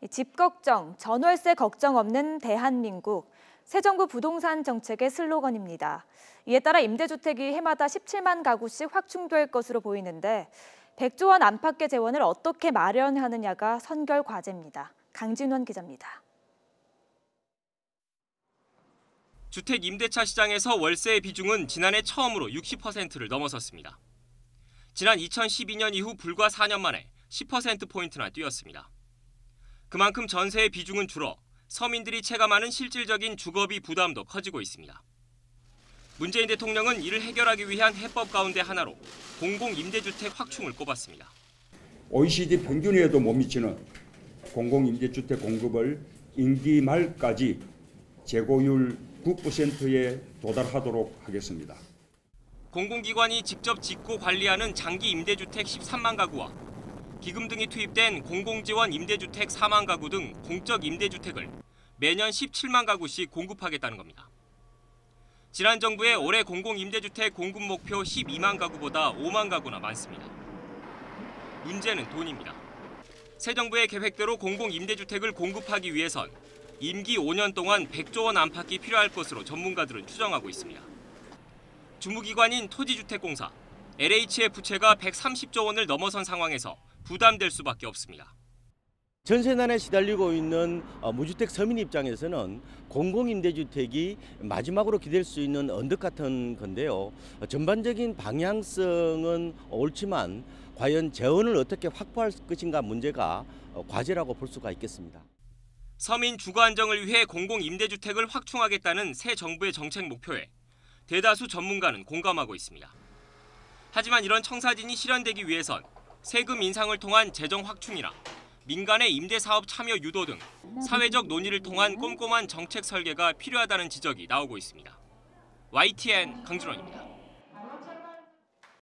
집 걱정, 전월세 걱정 없는 대한민국. 새 정부 부동산 정책의 슬로건입니다. 이에 따라 임대주택이 해마다 17만 가구씩 확충될 것으로 보이는데 100조 원 안팎의 재원을 어떻게 마련하느냐가 선결 과제입니다. 강진원 기자입니다. 주택 임대차 시장에서 월세의 비중은 지난해 처음으로 60%를 넘어섰습니다. 지난 2012년 이후 불과 4년 만에 10%포인트나 뛰었습니다. 그만큼 전세의 비중은 줄어 서민들이 체감하는 실질적인 주거비 부담도 커지고 있습니다. 문재인 대통령은 이를 해결하기 위한 해법 가운데 하나로 공공임대주택 확충을 꼽았습니다. OECD 평균에도 못 미치는 공공임대주택 공급을 임기 말까지 재고율 9%에 도달하도록 하겠습니다. 공공기관이 직접 짓고 관리하는 장기 임대주택 13만 가구와 기금 등이 투입된 공공지원 임대주택 4만 가구 등 공적 임대주택을 매년 17만 가구씩 공급하겠다는 겁니다. 지난 정부의 올해 공공임대주택 공급 목표 12만 가구보다 5만 가구나 많습니다. 문제는 돈입니다. 새 정부의 계획대로 공공임대주택을 공급하기 위해선 임기 5년 동안 100조 원 안팎이 필요할 것으로 전문가들은 추정하고 있습니다. 주무기관인 토지주택공사, LH의 부채가 130조 원을 넘어선 상황에서 부담될 수밖에 없습니다. 전세난에 시달리고 있는 무주택 서민 입장에서는 공공임대주택이 마지막으로 기댈 수 있는 언덕 같은 건데요. 전반적인 방향성은 옳지만 과연 재원을 어떻게 확보할 것인가 문제가 과제라고 볼 수가 있겠습니다. 서민 주거 안정을 위해 공공임대주택을 확충하겠다는 새 정부의 정책 목표에 대다수 전문가는 공감하고 있습니다. 하지만 이런 청사진이 실현되기 위해선 세금 인상을 통한 재정 확충이나 민간의 임대사업 참여 유도 등 사회적 논의를 통한 꼼꼼한 정책 설계가 필요하다는 지적이 나오고 있습니다. YTN 강준원입니다.